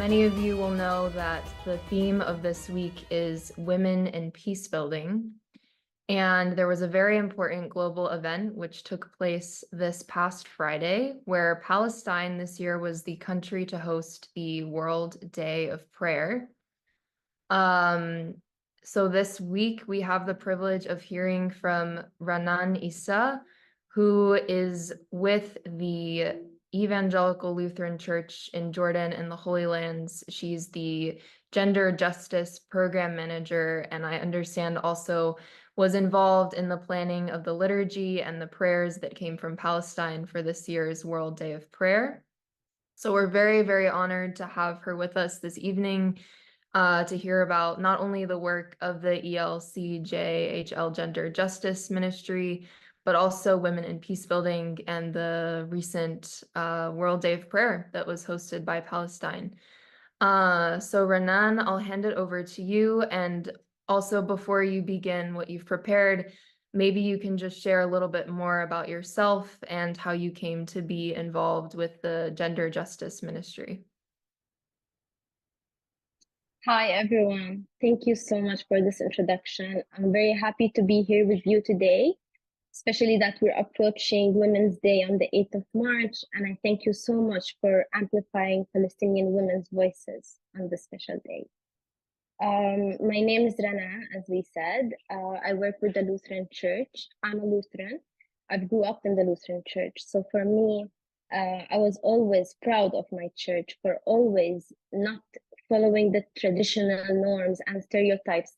Many of you will know that the theme of this week is Women in Peacebuilding. And there was a very important global event which took place this past Friday, where Palestine this year was the country to host the World Day of Prayer. So this week we have the privilege of hearing from Ranan Issa, who is with the Evangelical Lutheran Church in Jordan and the Holy Lands. She's the Gender Justice Program Manager, and I understand also was involved in the planning of the liturgy and the prayers that came from Palestine for this year's World Day of Prayer. So we're very, very honored to have her with us this evening to hear about not only the work of the ELCJHL Gender Justice Ministry, but also Women in Peacebuilding and the recent World Day of Prayer that was hosted by Palestine. So Ranan, I'll hand it over to you. And also before you begin what you've prepared, maybe you can just share a little bit more about yourself and how you came to be involved with the Gender Justice Ministry. Hi, everyone. Thank you so much for this introduction. I'm very happy to be here with you today, especially that we're approaching Women's Day on the 8th of March. And I thank you so much for amplifying Palestinian women's voices on this special day. My name is Rana, as we said. I work with the Lutheran Church. I'm a Lutheran. I grew up in the Lutheran Church. So for me, I was always proud of my church for always not following the traditional norms and stereotypes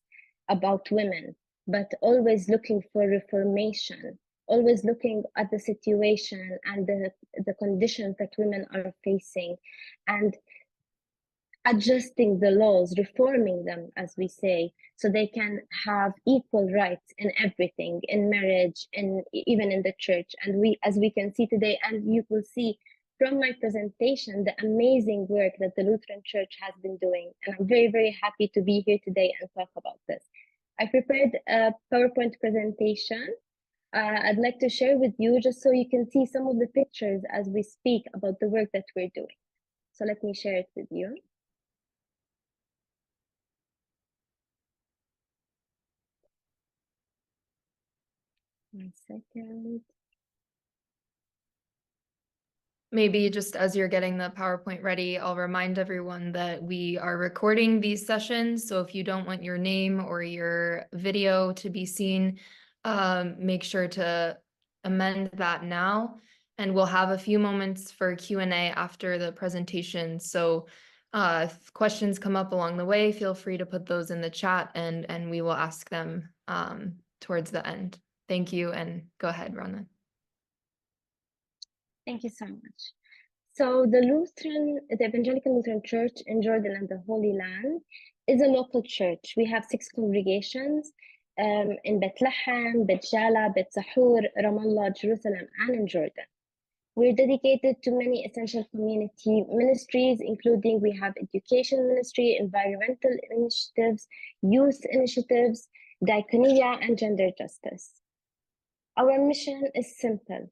about women, but always looking for reformation, always looking at the situation and the conditions that women are facing, and adjusting the laws, reforming them, as we say, so they can have equal rights in everything, in marriage, and even in the church. And as we can see today, and you will see from my presentation, the amazing work that the Lutheran Church has been doing. And I'm very, very happy to be here today and talk about this. I prepared a PowerPoint presentation. I'd like to share with you just so you can see some of the pictures as we speak about the work that we're doing. So let me share it with you. One second. Maybe just as you're getting the PowerPoint ready, I'll remind everyone that we are recording these sessions. So if you don't want your name or your video to be seen, make sure to amend that now. And we'll have a few moments for Q&A after the presentation. So if questions come up along the way, feel free to put those in the chat and we will ask them towards the end. Thank you, and go ahead, Rana. Thank you so much. So the Evangelical Lutheran Church in Jordan and the Holy Land is a local church. We have 6 congregations in Bethlehem, Bet Jala, Bet Sahur, Ramallah, Jerusalem, and in Jordan. We're dedicated to many essential community ministries, including we have education ministry, environmental initiatives, youth initiatives, diaconia, and gender justice. Our mission is simple.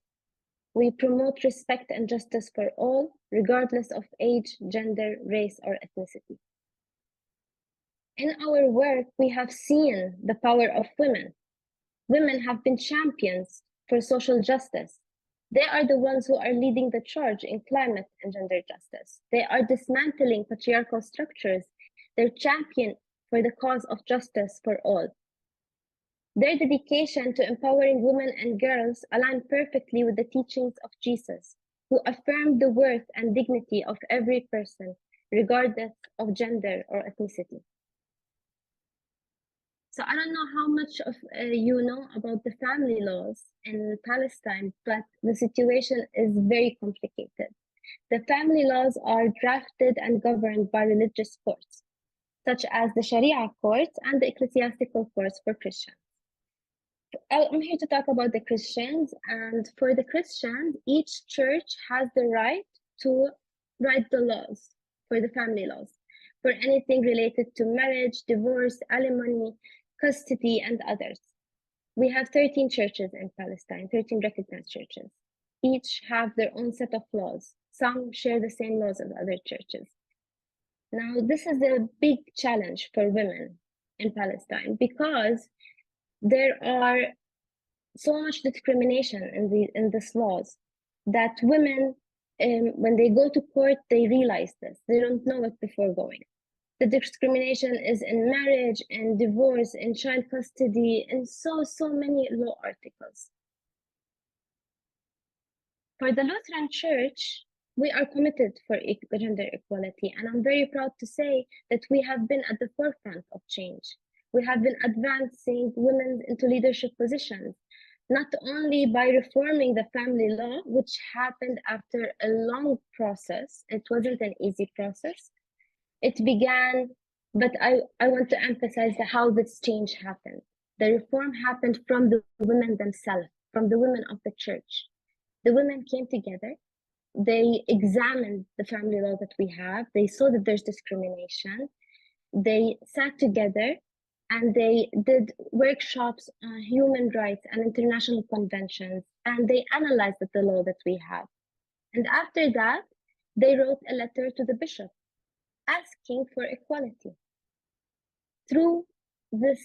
We promote respect and justice for all, regardless of age, gender, race, or ethnicity. In our work, we have seen the power of women. Women have been champions for social justice. They are the ones who are leading the charge in climate and gender justice. They are dismantling patriarchal structures. They're champion for the cause of justice for all. Their dedication to empowering women and girls align perfectly with the teachings of Jesus, who affirmed the worth and dignity of every person, regardless of gender or ethnicity. So I don't know how much of you know about the family laws in Palestine, but the situation is very complicated. The family laws are drafted and governed by religious courts, such as the Sharia courts and the ecclesiastical courts for Christians. I'm here to talk about the Christians, and for the Christians, each church has the right to write the laws for the family laws, for anything related to marriage, divorce, alimony, custody, and others. We have 13 churches in Palestine, 13 recognized churches. Each have their own set of laws. Some share the same laws as other churches. Now, this is a big challenge for women in Palestine because there are so much discrimination in these laws that women, when they go to court, they realize this. They don't know it before going. The discrimination is in marriage, in divorce, in child custody, in so many law articles. For the Lutheran Church, we are committed for gender equality, and I'm very proud to say that we have been at the forefront of change. We have been advancing women into leadership positions, not only by reforming the family law, which happened after a long process. It wasn't an easy process. It began, but I want to emphasize how this change happened. The reform happened from the women themselves, from the women of the church. The women came together. They examined the family law that we have. They saw that there's discrimination. They sat together and they did workshops on human rights and international conventions, and they analyzed the law that we have. And after that, they wrote a letter to the bishop asking for equality. Through this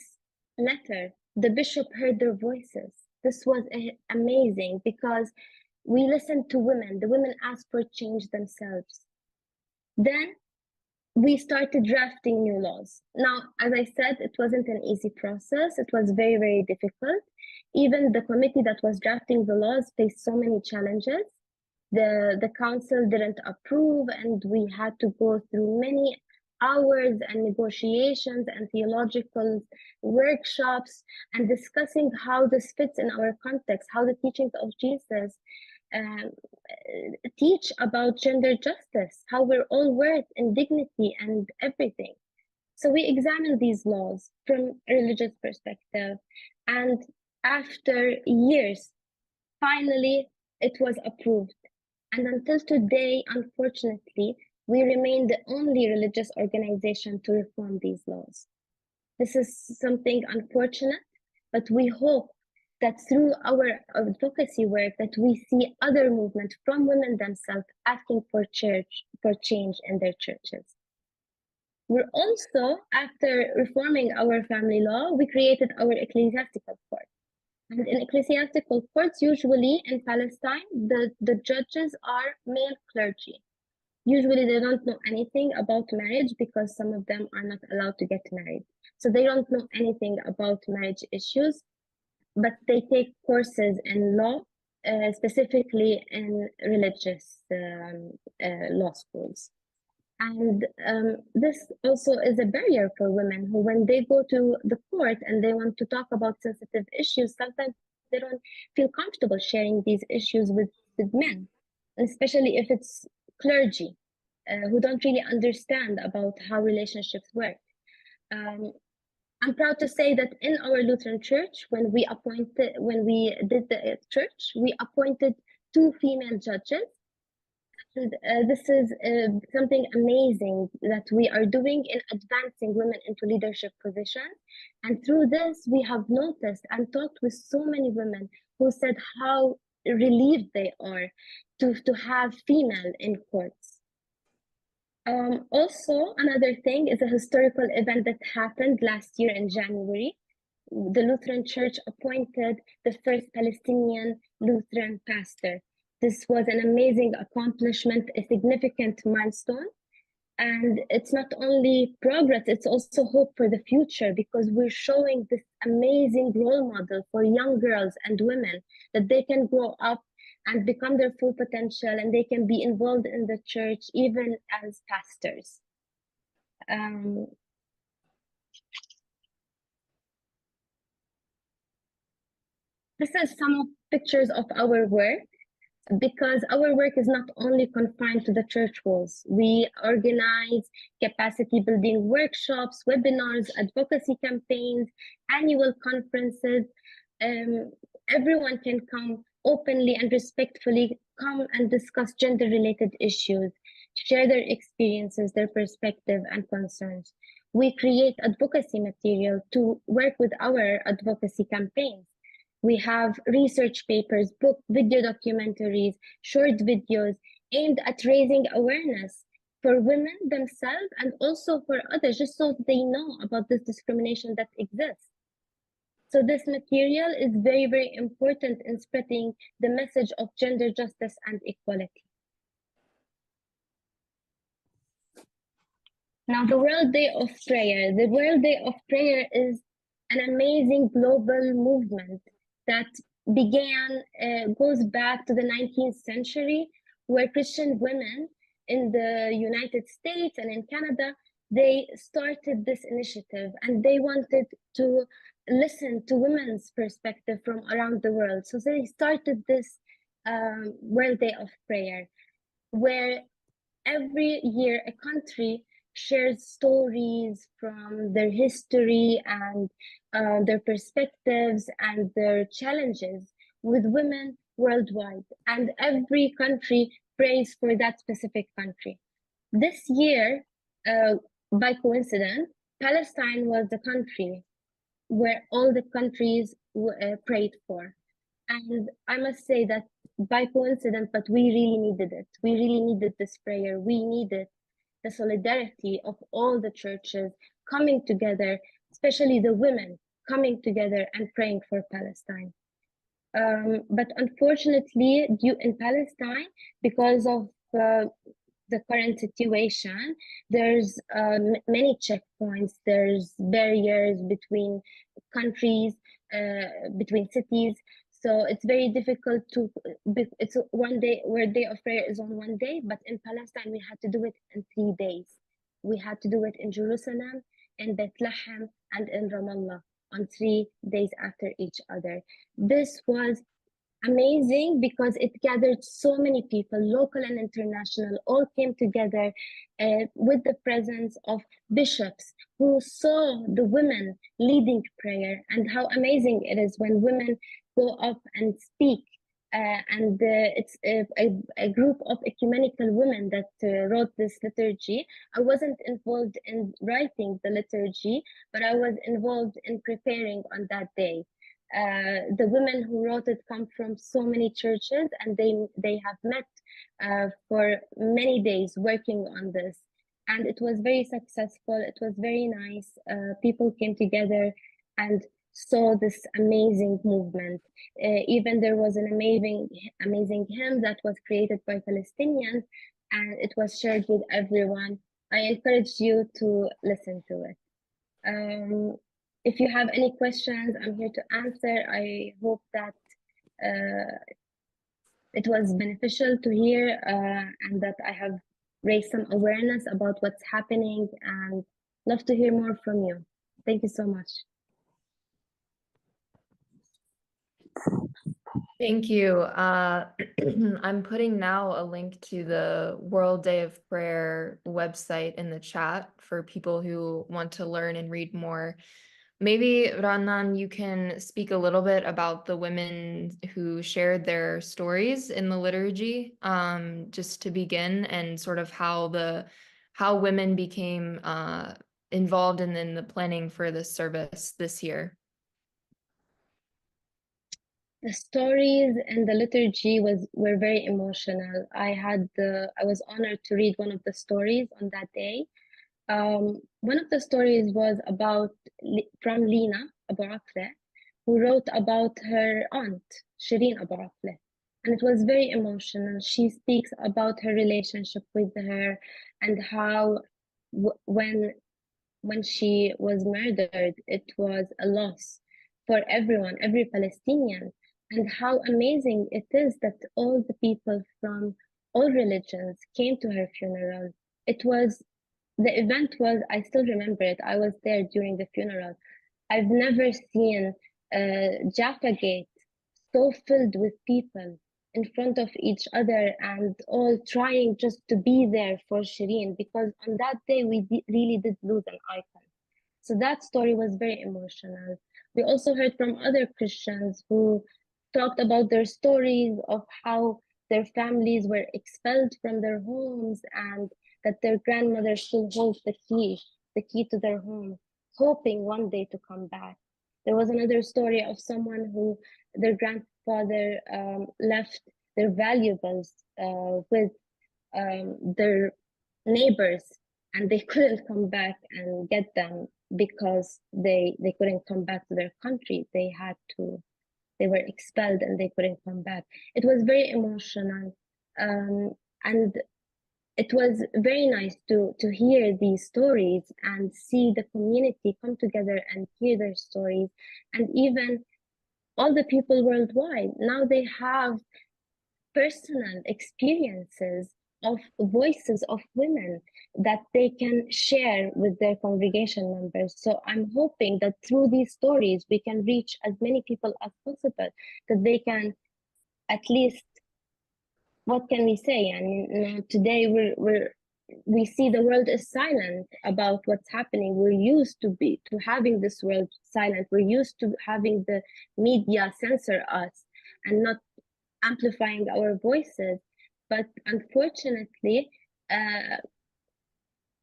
letter, the bishop heard their voices. This was amazing because we listened to women. The women asked for change themselves. Then we started drafting new laws. Now, as I said, it wasn't an easy process. It was very, very difficult. Even the committee that was drafting the laws faced so many challenges. The council didn't approve, and we had to go through many hours and negotiations and theological workshops and discussing how this fits in our context, how the teachings of Jesus teach about gender justice, how we're all worth in dignity and everything. So we examined these laws from a religious perspective, and after years, finally, it was approved. And until today, unfortunately, we remain the only religious organization to reform these laws. This is something unfortunate, but we hope that through our advocacy work that we see other movements from women themselves asking for change in their churches. We're also, after reforming our family law, we created our ecclesiastical court. And in ecclesiastical courts, usually in Palestine, the judges are male clergy. Usually they don't know anything about marriage because some of them are not allowed to get married. So they don't know anything about marriage issues, but they take courses in law, specifically in religious law schools. And this also is a barrier for women who, when they go to the court and they want to talk about sensitive issues, sometimes they don't feel comfortable sharing these issues with men, especially if it's clergy who don't really understand about how relationships work. I'm proud to say that in our Lutheran church, when we did the church, we appointed 2 female judges. And this is something amazing that we are doing in advancing women into leadership positions. And through this, we have noticed and talked with so many women who said how relieved they are to have female in courts. Also, another thing is a historical event that happened last year in January. The Lutheran Church appointed the first Palestinian Lutheran pastor. This was an amazing accomplishment, a significant milestone. And it's not only progress, it's also hope for the future, because we're showing this amazing role model for young girls and women that they can grow up and become their full potential, and they can be involved in the church even as pastors. This is some of pictures of our work, because our work is not only confined to the church walls. We organize capacity building workshops, webinars, advocacy campaigns, annual conferences. Everyone can come openly and respectfully come and discuss gender-related issues, share their experiences, their perspective and concerns. We create advocacy material to work with our advocacy campaigns. We have research papers, book, video documentaries, short videos aimed at raising awareness for women themselves and also for others, just so they know about this discrimination that exists. So this material is very, very important in spreading the message of gender justice and equality. Now, the World Day of Prayer. The World Day of Prayer is an amazing global movement that goes back to the 19th century, where Christian women in the United States and in Canada, they started this initiative and they wanted to listen to women's perspective from around the world. So they started this World Day of Prayer, where every year a country shares stories from their history and their perspectives and their challenges with women worldwide. And every country prays for that specific country. This year, by coincidence, Palestine was the country where all the countries prayed for. And I must say that by coincidence, but we really needed it. We really needed this prayer. We needed the solidarity of all the churches coming together, especially the women coming together and praying for Palestine. But unfortunately, in Palestine, because of the current situation, there's many checkpoints, there's barriers between countries, between cities. So it's very difficult to, it's one day, World Day of Prayer is on one day, but in Palestine, we had to do it in 3 days. We had to do it in Jerusalem, in Bethlehem, and in Ramallah on 3 days after each other. This was amazing because it gathered so many people, local and international, all came together with the presence of bishops who saw the women leading prayer, and how amazing it is when women go up and speak. It's a group of ecumenical women that wrote this liturgy. I wasn't involved in writing the liturgy, but I was involved in preparing on that day. The women who wrote it come from so many churches, and they have met for many days working on this, and it was very successful. It was very nice. People came together and saw this amazing movement. Even there was an amazing hymn that was created by Palestinians, and it was shared with everyone. I encourage you to listen to it. If you have any questions, I'm here to answer. I hope that it was beneficial to hear and that I have raised some awareness about what's happening, and love to hear more from you. Thank you so much. Thank you. I'm putting now a link to the World Day of Prayer website in the chat for people who want to learn and read more. Maybe, Ranan, you can speak a little bit about the women who shared their stories in the liturgy, just to begin, and sort of how women became involved in the planning for this service this year. The stories and the liturgy were very emotional. I was honored to read one of the stories on that day. One of the stories was from Lina Abu Akleh, who wrote about her aunt, Shireen Abu Akleh. And it was very emotional. She speaks about her relationship with her and how when she was murdered, it was a loss for everyone, every Palestinian, and how amazing it is that all the people from all religions came to her funeral. The event was, I still remember it. I was there during the funeral. I've never seen Jaffa Gate so filled with people in front of each other and all trying just to be there for Shireen, because on that day we really did lose an icon. So that story was very emotional. We also heard from other Christians who talked about their stories of how their families were expelled from their homes and that their grandmother still holds the key to their home, hoping one day to come back. There was another story of someone who their grandfather left their valuables with their neighbors, and they couldn't come back and get them because they couldn't come back to their country. They were expelled and they couldn't come back. It was very emotional, and it was very nice to hear these stories and see the community come together and hear their stories, and even all the people worldwide now they have personal experiences of voices of women that they can share with their congregation members. So I'm hoping that through these stories we can reach as many people as possible, that they can at least, what can we say? I mean, today we see the world is silent about what's happening. We're used to having this world silent. We're used to having the media censor us and not amplifying our voices. But unfortunately, and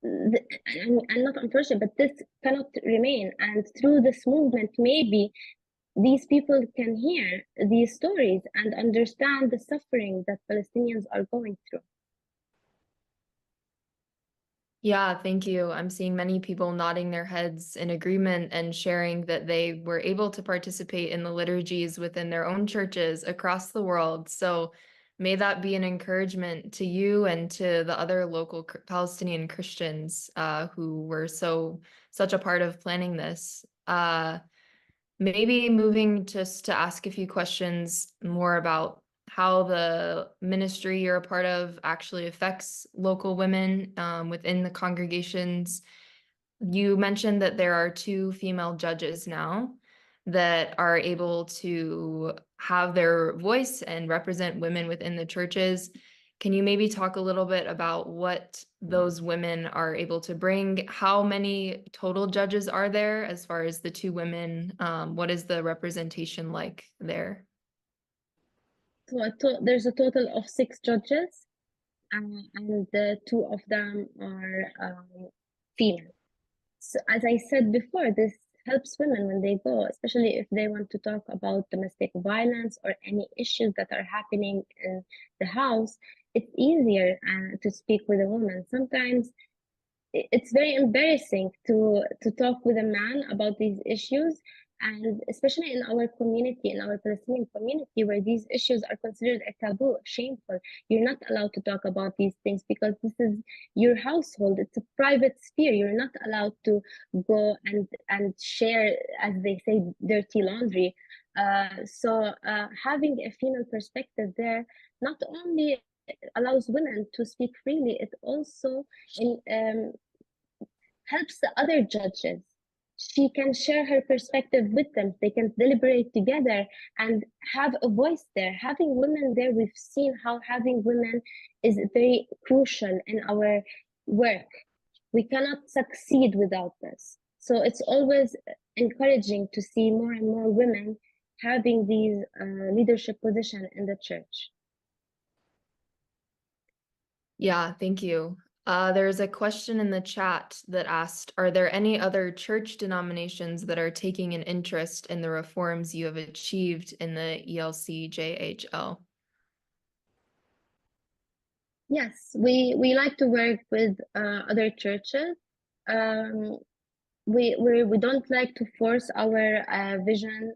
not unfortunately, but this cannot remain. And through this movement, maybe these people can hear these stories and understand the suffering that Palestinians are going through. Yeah, thank you. I'm seeing many people nodding their heads in agreement and sharing that they were able to participate in the liturgies within their own churches across the world. So may that be an encouragement to you and to the other local Palestinian Christians who were such a part of planning this. Maybe moving just to ask a few questions more about how the ministry you're a part of actually affects local women within the congregations. You mentioned that there are 2 female judges now that are able to have their voice and represent women within the churches. Can you maybe talk a little bit about what those women are able to bring? How many total judges are there as far as the 2 women? What is the representation like there? So there's a total of 6 judges, and the 2 of them are female. So as I said before, this helps women when they go, especially if they want to talk about domestic violence or any issues that are happening in the house. It's easier to speak with a woman. Sometimes it's very embarrassing to talk with a man about these issues, and especially in our community, in our Palestinian community, where these issues are considered a taboo, shameful. You're not allowed to talk about these things because this is your household. It's a private sphere. You're not allowed to go and share, as they say, dirty laundry. So having a female perspective there not only allows women to speak freely, it also helps the other judges. She can share her perspective with them. They can deliberate together and have a voice there. Having women there, we've seen how having women is very crucial in our work. We cannot succeed without this. So it's always encouraging to see more and more women having these leadership positions in the church. Yeah, thank you. There's a question in the chat that asked, are there any other church denominations that are taking an interest in the reforms you have achieved in the ELCJHL? Yes, we like to work with other churches. We don't like to force our vision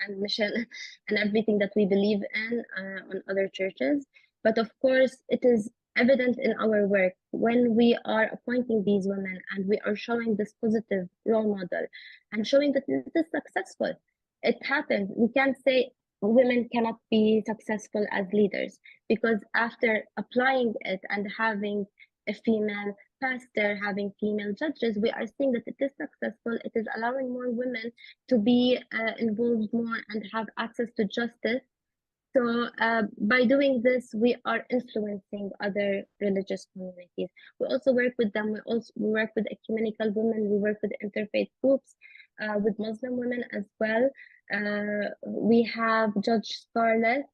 and mission and everything that we believe in on other churches. But of course, it is evident in our work when we are appointing these women and we are showing this positive role model and showing that it is successful. It happens. We can't say women cannot be successful as leaders, because after applying it and having a female pastor, having female judges, we are seeing that it is successful. It is allowing more women to be involved more and have access to justice. So by doing this, we are influencing other religious communities. We also work with them. We also work with ecumenical women. We work with interfaith groups, with Muslim women as well. We have Judge Scarlett.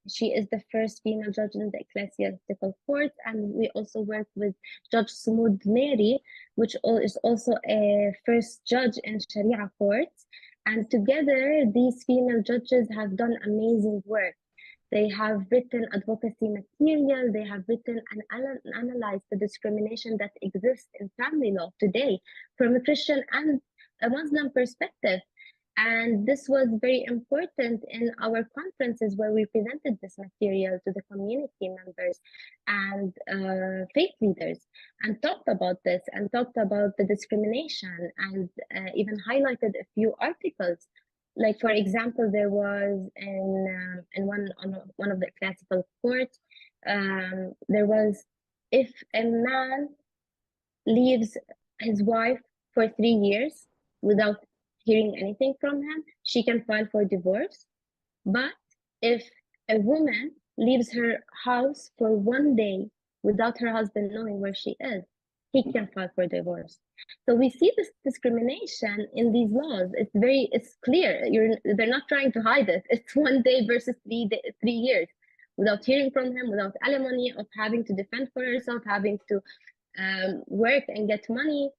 She is the first female judge in the ecclesiastical court. And we also work with Judge Sumud Mary, which is also a first judge in Sharia courts. And together, these female judges have done amazing work. They have written advocacy material. They have written and analyzed the discrimination that exists in family law today from a Christian and a Muslim perspective. And this was very important in our conferences where we presented this material to the community members and faith leaders and talked about this and talked about the discrimination and even highlighted a few articles. Like, for example, there was in one of the classical courts, there was, if a man leaves his wife for 3 years without hearing anything from him, she can file for divorce. But if a woman leaves her house for 1 day without her husband knowing where she is, he can file for divorce. So we see this discrimination in these laws. It's clear. They're not trying to hide it. It's 1 day versus 3 years without hearing from him, without alimony, of having to defend for herself, having to work and get money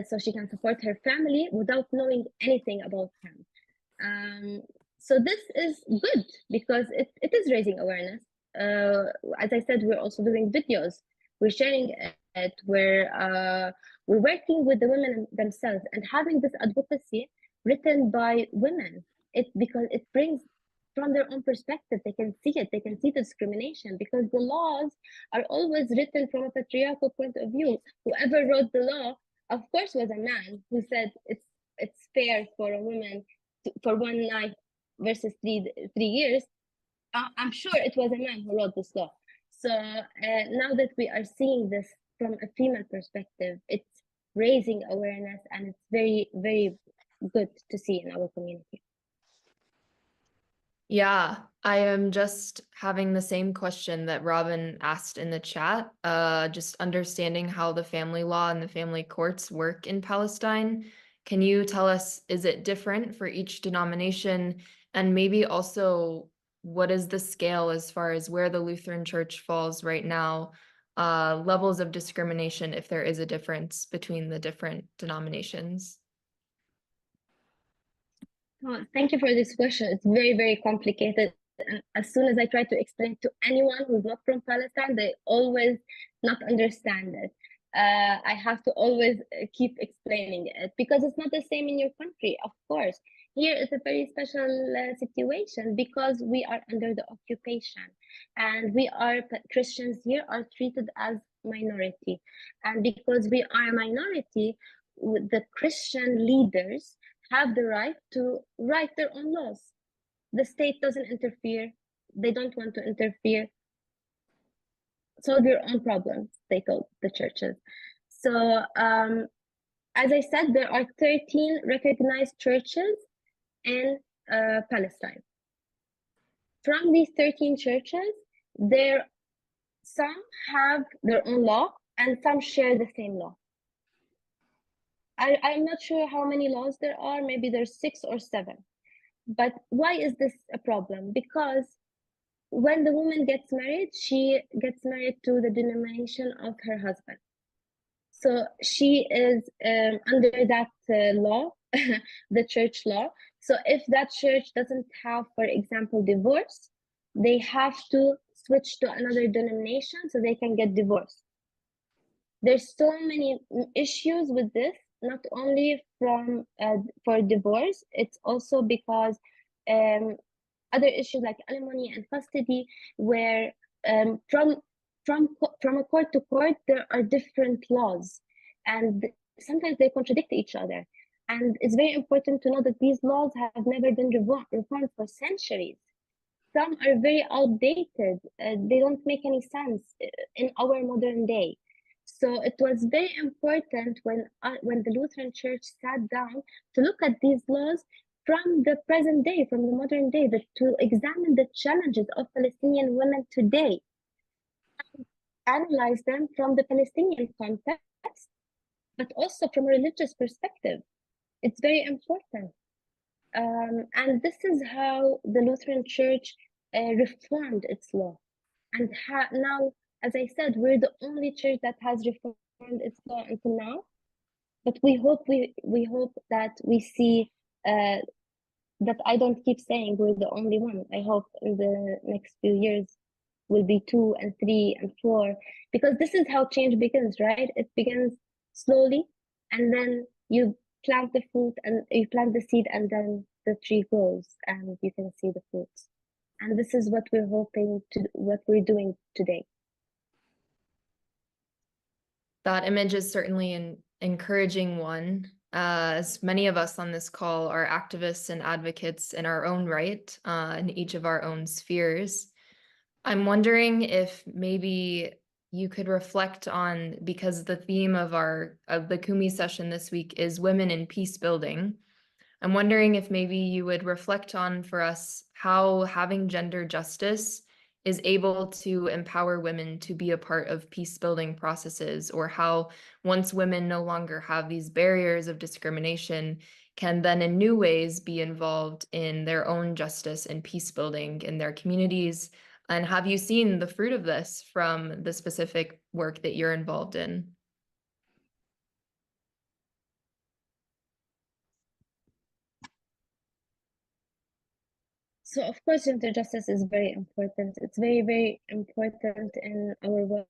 so she can support her family without knowing anything about him. So this is good because it is raising awareness. As I said, we're also doing videos. We're sharing it. We're working with the women themselves and having this advocacy written by women. Because it brings from their own perspective. They can see it. They can see the discrimination because the laws are always written from a patriarchal point of view. Whoever wrote the law, of course, was a man who said it's fair for a woman for 1 night versus 3 years. I'm sure it was a man who wrote this law. So now that we are seeing this from a female perspective, it's raising awareness, and it's very, very good to see in our community. Yeah, I am just having the same question that Robin asked in the chat, just understanding how the family law and the family courts work in Palestine. Can you tell us, is it different for each denomination? And maybe also, what is the scale as far as where the Lutheran Church falls right now, levels of discrimination, if there is a difference between the different denominations? Oh, thank you for this question. It's very, very complicated. And as soon as I try to explain to anyone who's not from Palestine, they always not understand it. I have to always keep explaining it because it's not the same in your country, of course. Here is a very special situation because we are under the occupation, and Christians here are treated as minority. And because we are a minority, the Christian leaders have the right to write their own laws. The state doesn't interfere. They don't want to interfere. Solve your own problems, they told the churches. So, as I said, there are 13 recognized churches in Palestine. From these 13 churches, some have their own law and some share the same law. I'm not sure how many laws there are. Maybe there's 6 or 7. But why is this a problem? Because when the woman gets married, she gets married to the denomination of her husband. So she is under that law, the church law. So if that church doesn't have, for example, divorce, they have to switch to another denomination so they can get divorced. There's so many issues with this, not only for divorce, it's also because other issues like alimony and custody, where from a court to court there are different laws, and sometimes they contradict each other. And it's very important to know that these laws have never been reformed for centuries. Some are very outdated. They don't make any sense in our modern day. So it was very important when the Lutheran Church sat down to look at these laws from the present day, from the modern day, to examine the challenges of Palestinian women today, and analyze them from the Palestinian context, but also from a religious perspective. It's very important. And this is how the Lutheran Church reformed its law. And now, as I said, we're the only church that has reformed its law until now. But we hope that we see that I don't keep saying we're the only one. I hope in the next few years will be 2 and 3 and 4, because this is how change begins, right? It begins slowly, and then you plant the fruit and you plant the seed, and then the tree grows and you can see the fruits. And this is what we're hoping to, what we're doing today. That image is certainly an encouraging one. As many of us on this call are activists and advocates in our own right, in each of our own spheres. I'm wondering if maybe you could reflect on, because the theme of the Kumi session this week is women in peace building. I'm wondering if maybe you would reflect on for us how having gender justice is able to empower women to be a part of peace building processes, or how once women no longer have these barriers of discrimination, can then in new ways be involved in their own justice and peace building in their communities. And have you seen the fruit of this from the specific work that you're involved in? So of course, gender justice is very important. It's very, very important in our world.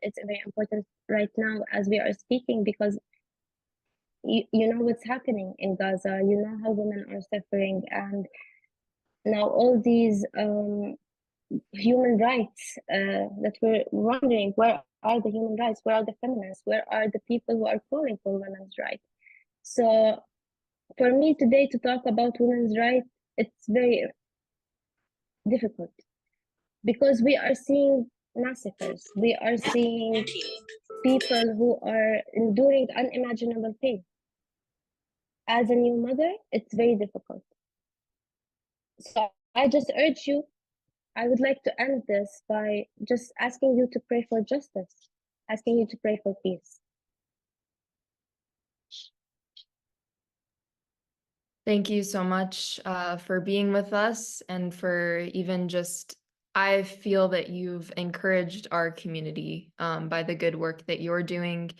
It's very important right now as we are speaking, because you know what's happening in Gaza, you know how women are suffering, and now all these human rights that we're wondering, where are the human rights? Where are the feminists? Where are the people who are calling for women's rights? So for me today to talk about women's rights, it's very difficult, because we are seeing massacres. We are seeing people who are enduring unimaginable pain. As a new mother, it's very difficult. So I just urge you, I would like to end this by just asking you to pray for justice, asking you to pray for peace. Thank you so much for being with us, and for even just, I feel that you've encouraged our community by the good work that you're doing.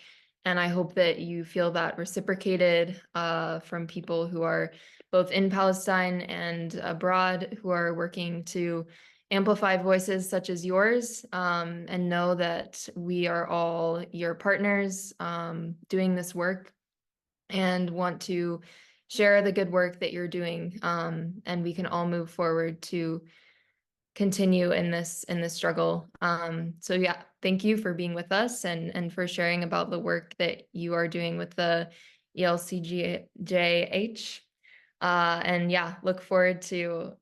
And I hope that you feel that reciprocated from people who are both in Palestine and abroad, who are working to amplify voices such as yours, and know that we are all your partners doing this work, and want to share the good work that you're doing, and we can all move forward to continue in this struggle. So yeah, thank you for being with us, and for sharing about the work that you are doing with the ELCJH. And yeah, look forward to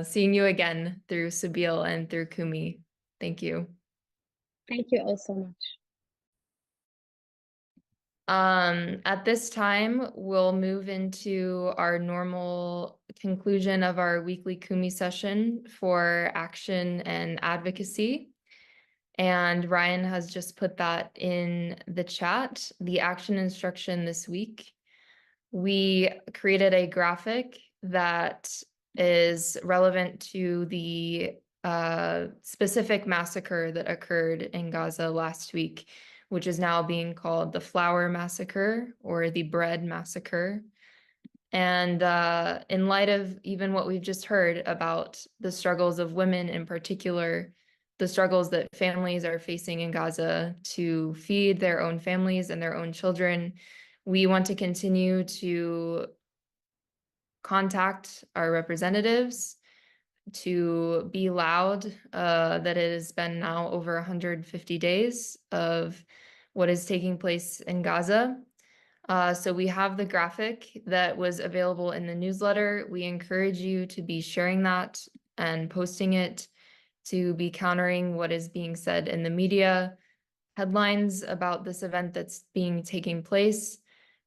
seeing you again through Sabeel and through Kumi. Thank you. Thank you all so much. At this time, we'll move into our normal conclusion of our weekly Kumi session for action and advocacy. And Ryan has just put that in the chat. The action instruction this week, we created a graphic that is relevant to the specific massacre that occurred in Gaza last week, which is now being called the Flour Massacre or the Bread Massacre. And in light of even what we've just heard about the struggles of women in particular, the struggles that families are facing in Gaza to feed their own families and their own children, we want to continue to contact our representatives to be loud, that it has been now over 150 days of what is taking place in Gaza. So we have the graphic that was available in the newsletter. We encourage you to be sharing that and posting it, to be countering what is being said in the media headlines about this event that's taking place,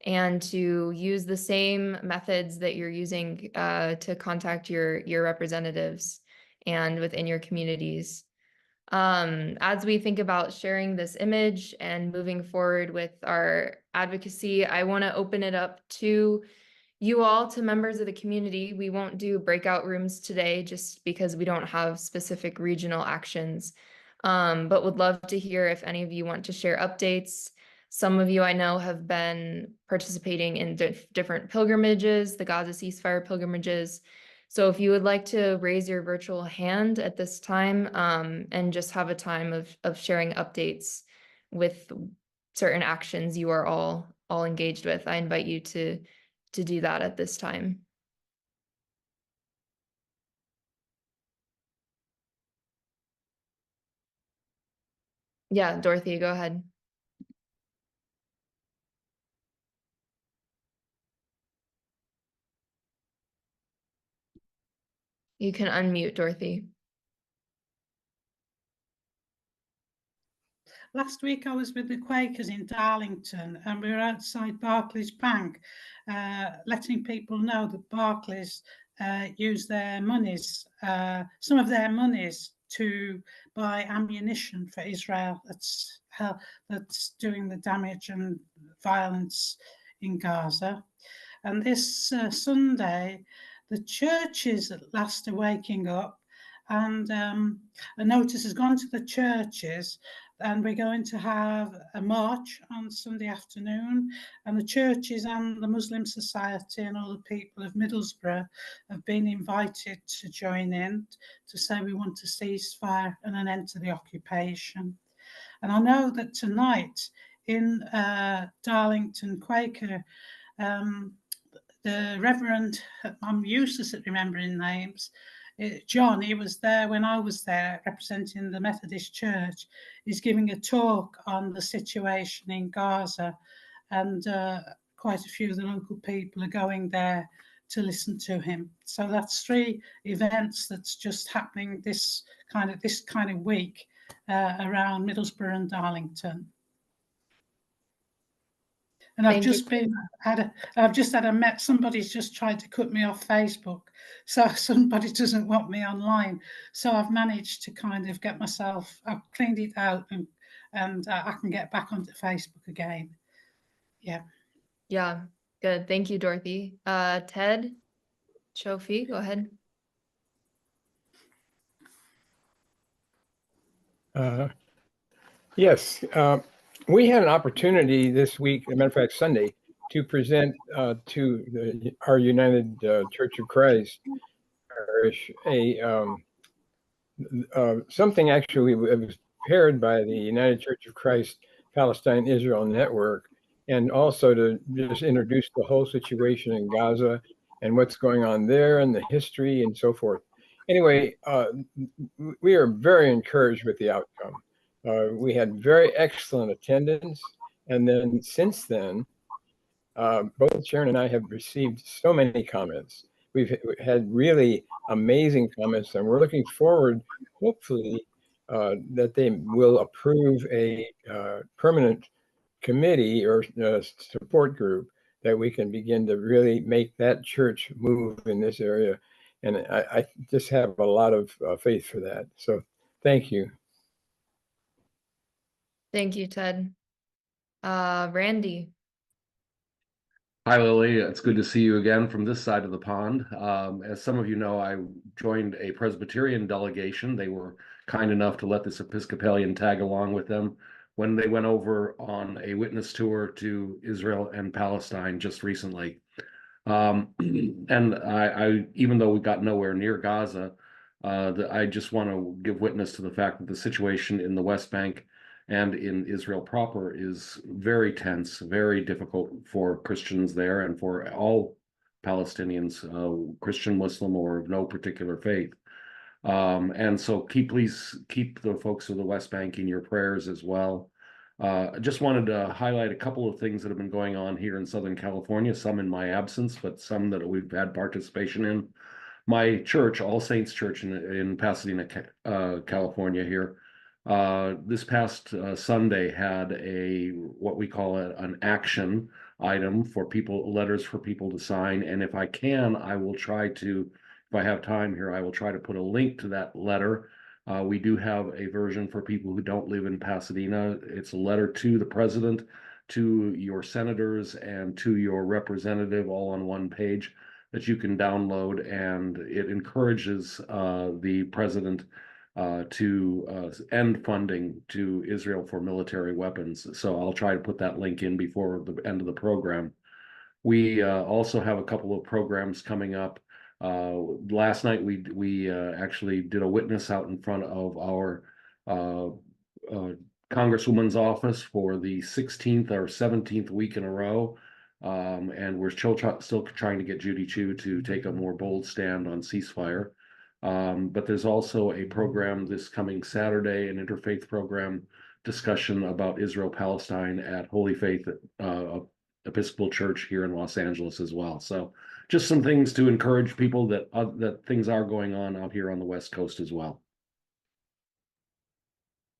and to use the same methods that you're using to contact your representatives and within your communities. As we think about sharing this image and moving forward with our advocacy, I want to open it up to you all, to members of the community. We won't do breakout rooms today just because we don't have specific regional actions, but would love to hear if any of you want to share updates. Some of you I know have been participating in different pilgrimages, the Gaza ceasefire pilgrimages. So if you would like to raise your virtual hand at this time, and just have a time of sharing updates with certain actions you are all engaged with, I invite you to do that at this time. Yeah, Dorothy, go ahead. You can unmute, Dorothy. Last week I was with the Quakers in Darlington, and we were outside Barclays Bank, letting people know that Barclays use their monies, some of their monies, to buy ammunition for Israel that's doing the damage and violence in Gaza. And this Sunday, the churches at last are waking up, and a notice has gone to the churches, and we're going to have a march on Sunday afternoon, and the churches and the Muslim Society and all the people of Middlesbrough have been invited to join in to say we want a ceasefire and an end to the occupation. And I know that tonight in Darlington Quaker, the Reverend, I'm useless at remembering names, John, he was there when I was there representing the Methodist Church. He's giving a talk on the situation in Gaza, and quite a few of the local people are going there to listen to him. So that's 3 events that's just happening this kind of week around Middlesbrough and Darlington. And I've just somebody's just tried to cut me off Facebook, so somebody doesn't want me online. So I've managed to kind of get myself, I've cleaned it out, and I can get back onto Facebook again. Yeah. Yeah, good. Thank you, Dorothy. Ted, Shofi, go ahead. Yes, we had an opportunity this week, as a matter of fact, Sunday, to present to our United Church of Christ parish something actually was prepared by the United Church of Christ Palestine Israel Network, and also to just introduce the whole situation in Gaza and what's going on there and the history and so forth. Anyway, we are very encouraged with the outcome. We had very excellent attendance, and then since then, both Sharon and I have received so many comments. We've had really amazing comments, and we're looking forward, hopefully, that they will approve a permanent committee or support group that we can begin to really make that church move in this area. And I just have a lot of faith for that. So thank you. Thank you, Ted. Randy. Hi, Lily. It's good to see you again from this side of the pond. As some of you know, I joined a Presbyterian delegation. They were kind enough to let this Episcopalian tag along with them when they went over on a witness tour to Israel and Palestine just recently. And I, even though we got nowhere near Gaza, I just want to give witness to the fact that the situation in the West Bank and in Israel proper is very tense, very difficult for Christians there and for all Palestinians, Christian, Muslim, or of no particular faith. And so please keep the folks of the West Bank in your prayers as well. I just wanted to highlight a couple of things that have been going on here in Southern California, some in my absence, but some that we've had participation in. My church, All Saints Church in Pasadena, California here, this past Sunday had what we call an action item for people, letters for people to sign. And if I can, I will try to, if I have time here, I will try to put a link to that letter. We do have a version for people who don't live in Pasadena. It's a letter to the president, to your senators, and to your representative, all on one page that you can download. And it encourages the president to end funding to Israel for military weapons. So I'll try to put that link in before the end of the program. We also have a couple of programs coming up. Last night we actually did a witness out in front of our Congresswoman's office for the 16th or 17th week in a row. And we're still trying to get Judy Chu to take a more bold stand on ceasefire. But there's also a program this coming Saturday, an interfaith program discussion about Israel-Palestine at Holy Faith Episcopal Church here in Los Angeles as well. So just some things to encourage people that things are going on out here on the West Coast as well.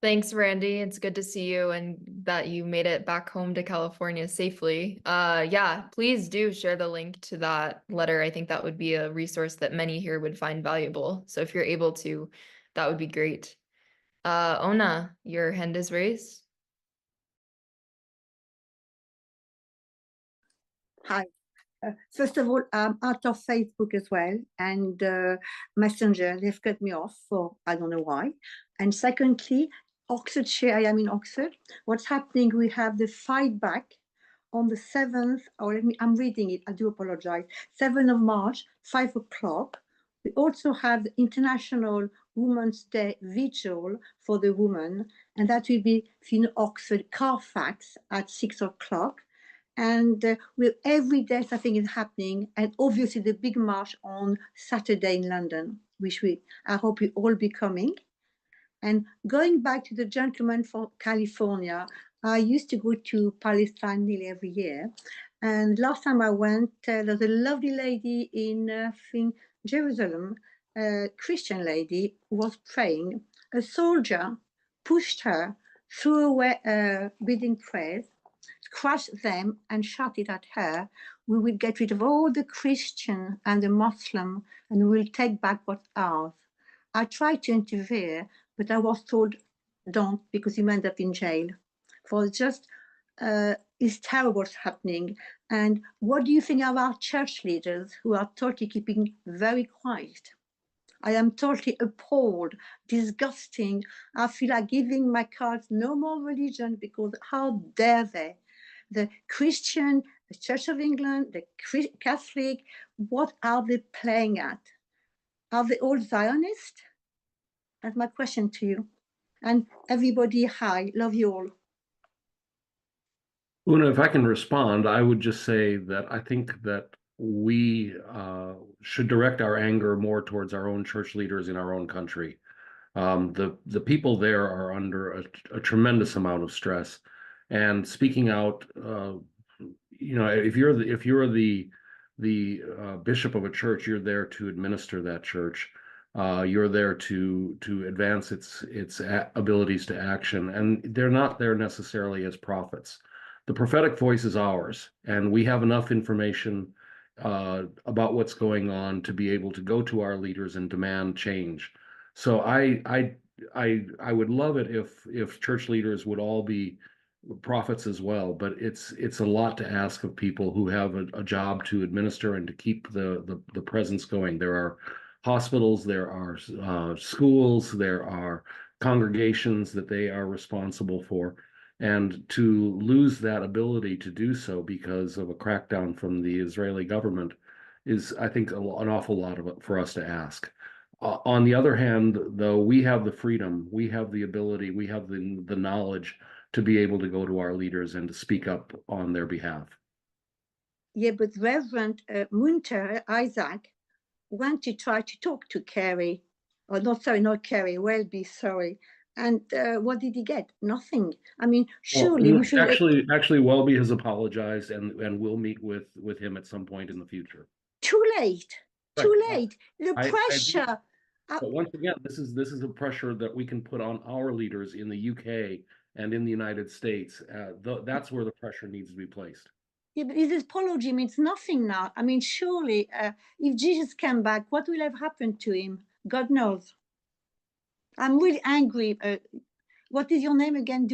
Thanks, Randy. It's good to see you and that you made it back home to California safely. Yeah, please do share the link to that letter. I think that would be a resource that many here would find valuable. So if you're able to, that would be great. Ona, your hand is raised. Hi. First of all, I'm out of Facebook as well, and Messenger, they've cut me off for I don't know why. And secondly, Oxfordshire, I am in Oxford. What's happening, we have the fight back on the 7th, or I'm reading it, I do apologize, 7th of March, 5 o'clock. We also have the International Women's Day Vigil for the women, and that will be in Oxford, Carfax at 6 o'clock. And with every day something is happening, and obviously the big march on Saturday in London, which I hope you all be coming. And going back to the gentleman from California, I used to go to Palestine nearly every year. And last time I went, there was a lovely lady in Jerusalem, a Christian lady who was praying. A soldier pushed her, threw away reading prayers, crushed them and shot it at her. We will get rid of all the Christian and the Muslim, and we will take back what's ours. I tried to interfere, but I was told, don't, because you end up in jail. For just, it's terrible what's happening. And what do you think of our church leaders who are totally keeping very quiet? I am totally appalled, disgusting. I feel like giving my cards no more religion, because how dare they? The Christian, the Church of England, the Catholic, what are they playing at? Are they all Zionists? That's my question to you. And everybody, hi, love you all. Una, if I can respond, I would just say that I think that we should direct our anger more towards our own church leaders in our own country. The people there are under a tremendous amount of stress, and speaking out. You know, if you're the bishop of a church, you're there to administer that church. You're there to advance its abilities to action, and they're not there necessarily as prophets. The prophetic voice is ours, and we have enough information about what's going on to be able to go to our leaders and demand change. So I would love it if church leaders would all be prophets as well, but it's a lot to ask of people who have a job to administer and to keep the presence going. There are hospitals, there are schools, there are congregations that they are responsible for. And to lose that ability to do so because of a crackdown from the Israeli government is, I think, an awful lot of it for us to ask. On the other hand, though, we have the freedom, we have the ability, we have the knowledge to be able to go to our leaders and to speak up on their behalf. Yeah, but Reverend Munter, Isaac, went to try to talk to Kerry, or not Kerry, Welby, sorry. And what did he get? Nothing. I mean, surely we should actually Welby has apologized and we'll meet with him at some point in the future. Too late. Right. Too late. The pressure. But once again, this is a pressure that we can put on our leaders in the UK and in the United States. That's where the pressure needs to be placed. Yeah, but his apology means nothing now. I mean, surely, if Jesus came back, what will have happened to him? God knows. I'm really angry. What is your name again?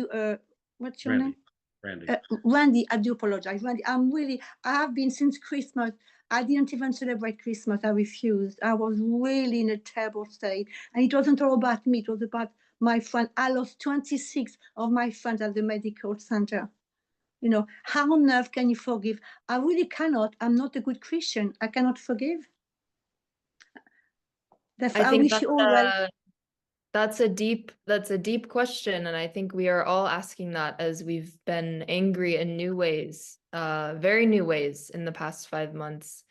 What's your name? Randy. Randy, I do apologize. Randy, I have been since Christmas. I didn't even celebrate Christmas. I refused. I was really in a terrible state. And it wasn't all about me. It was about my friend. I lost 26 of my friends at the medical center. You know, how on earth can you forgive? I really cannot. I'm not a good Christian. I cannot forgive. Therefore, I think wish you all well. that's a deep question, and I think we are all asking that as we've been angry in new ways, very new ways in the past 5 months.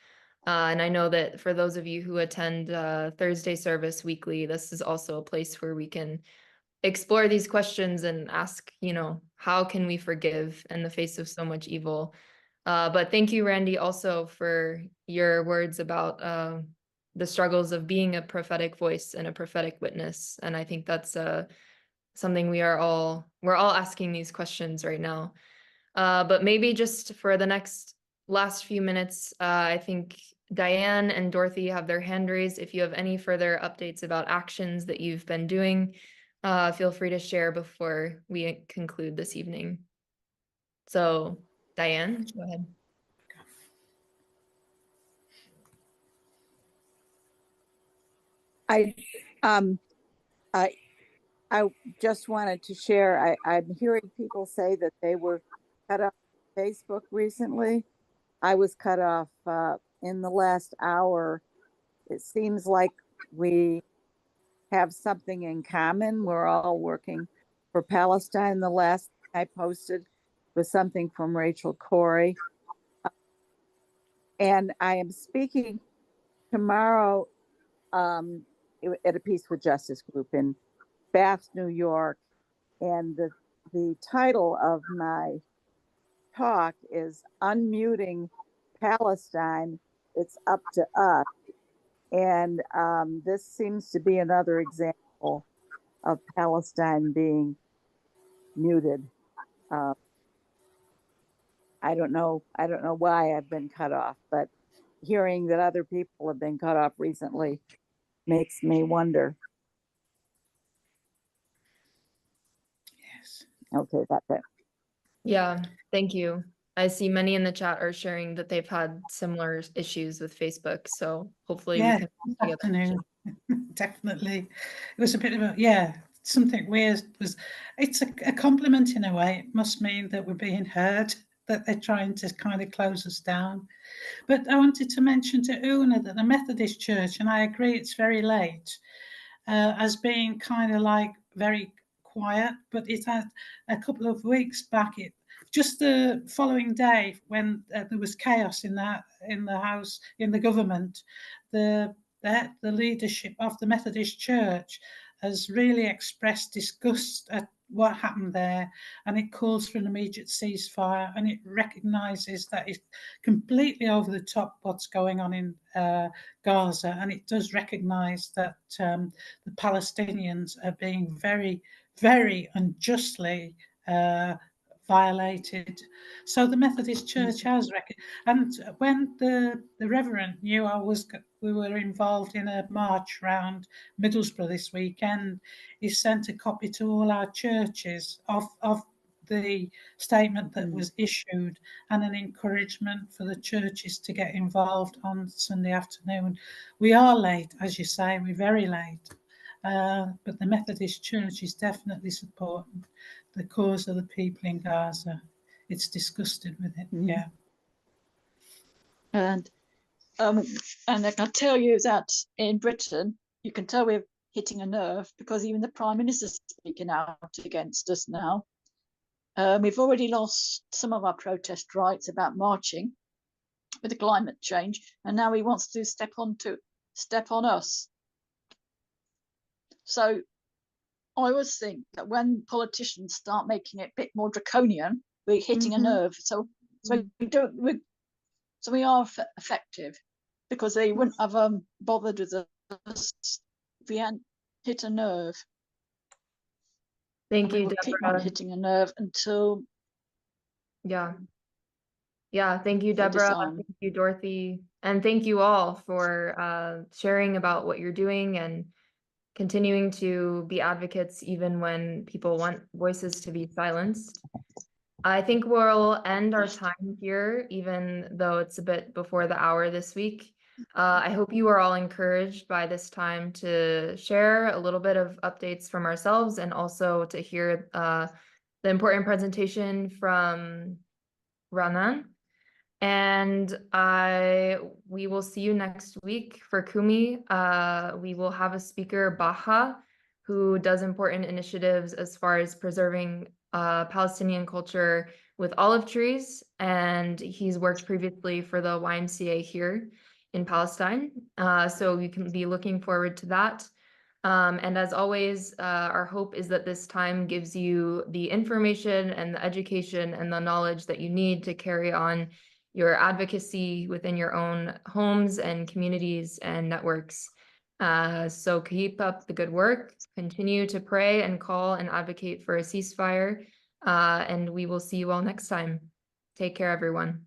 And I know that for those of you who attend Thursday service weekly, this is also a place where we can explore these questions and ask, how can we forgive in the face of so much evil? But thank you, Randy, also for your words about the struggles of being a prophetic voice and a prophetic witness. And I think that's something we're all asking these questions right now. But maybe just for the last few minutes, I think Diane and Dorothy have their hand raised. If you have any further updates about actions that you've been doing, feel free to share before we conclude this evening. So, Diane, go ahead. I just wanted to share, I'm hearing people say that they were cut off Facebook recently. I was cut off in the last hour. It seems like we have something in common. We're all working for Palestine. The last I posted was something from Rachel Corey. And I am speaking tomorrow at a Peace with Justice group in Bath, New York. And the title of my talk is Unmuting Palestine, It's Up to Us. And this seems to be another example of Palestine being muted. I don't know why I've been cut off, but hearing that other people have been cut off recently makes me wonder. Yes. Okay, that's it. Yeah, thank you. I see many in the chat are sharing that they've had similar issues with Facebook. So hopefully we can this afternoon. Definitely. It was a bit of something weird. It's a compliment in a way. It must mean that we're being heard, that they're trying to kind of close us down. But I wanted to mention to Una that the Methodist Church, and I agree it's very late, as being kind of like very quiet, but it had a couple of weeks back, just the following day when there was chaos in the house, in the government, the leadership of the Methodist Church has really expressed disgust at what happened there, and it calls for an immediate ceasefire, and it recognises that it's completely over the top what's going on in Gaza, and it does recognise that the Palestinians are being very, very unjustly violated. So the Methodist Church has and when the Reverend knew we were involved in a march around Middlesbrough this weekend, he sent a copy to all our churches of the statement that was issued and an encouragement for the churches to get involved on Sunday afternoon. We are late, as you say, we're very late. But the Methodist Church is definitely supporting the cause of the people in Gaza. It's disgusted with it, yeah. And I can tell you that in Britain, you can tell we're hitting a nerve because even the Prime Minister's speaking out against us now. We've already lost some of our protest rights about marching with the climate change, and now he wants to step on us. So I always think that when politicians start making it a bit more draconian, we're hitting a nerve. So we are effective, because they wouldn't have bothered with us if we hadn't hit a nerve. Thank you, Deborah. Keep on hitting a nerve until. Yeah, thank you, Deborah. Thank you, Dorothy. And thank you all for sharing about what you're doing and continuing to be advocates even when people want voices to be silenced. I think we'll end our time here, even though it's a bit before the hour this week. I hope you are all encouraged by this time to share a little bit of updates from ourselves and also to hear the important presentation from Ranan. And we will see you next week for Kumi. We will have a speaker, Baha, who does important initiatives as far as preserving Palestinian culture with olive trees. And he's worked previously for the YMCA here in Palestine. So you can be looking forward to that. And as always, our hope is that this time gives you the information and the education and the knowledge that you need to carry on your advocacy within your own homes and communities and networks. So keep up the good work, continue to pray and call and advocate for a ceasefire, and we will see you all next time. Take care, everyone.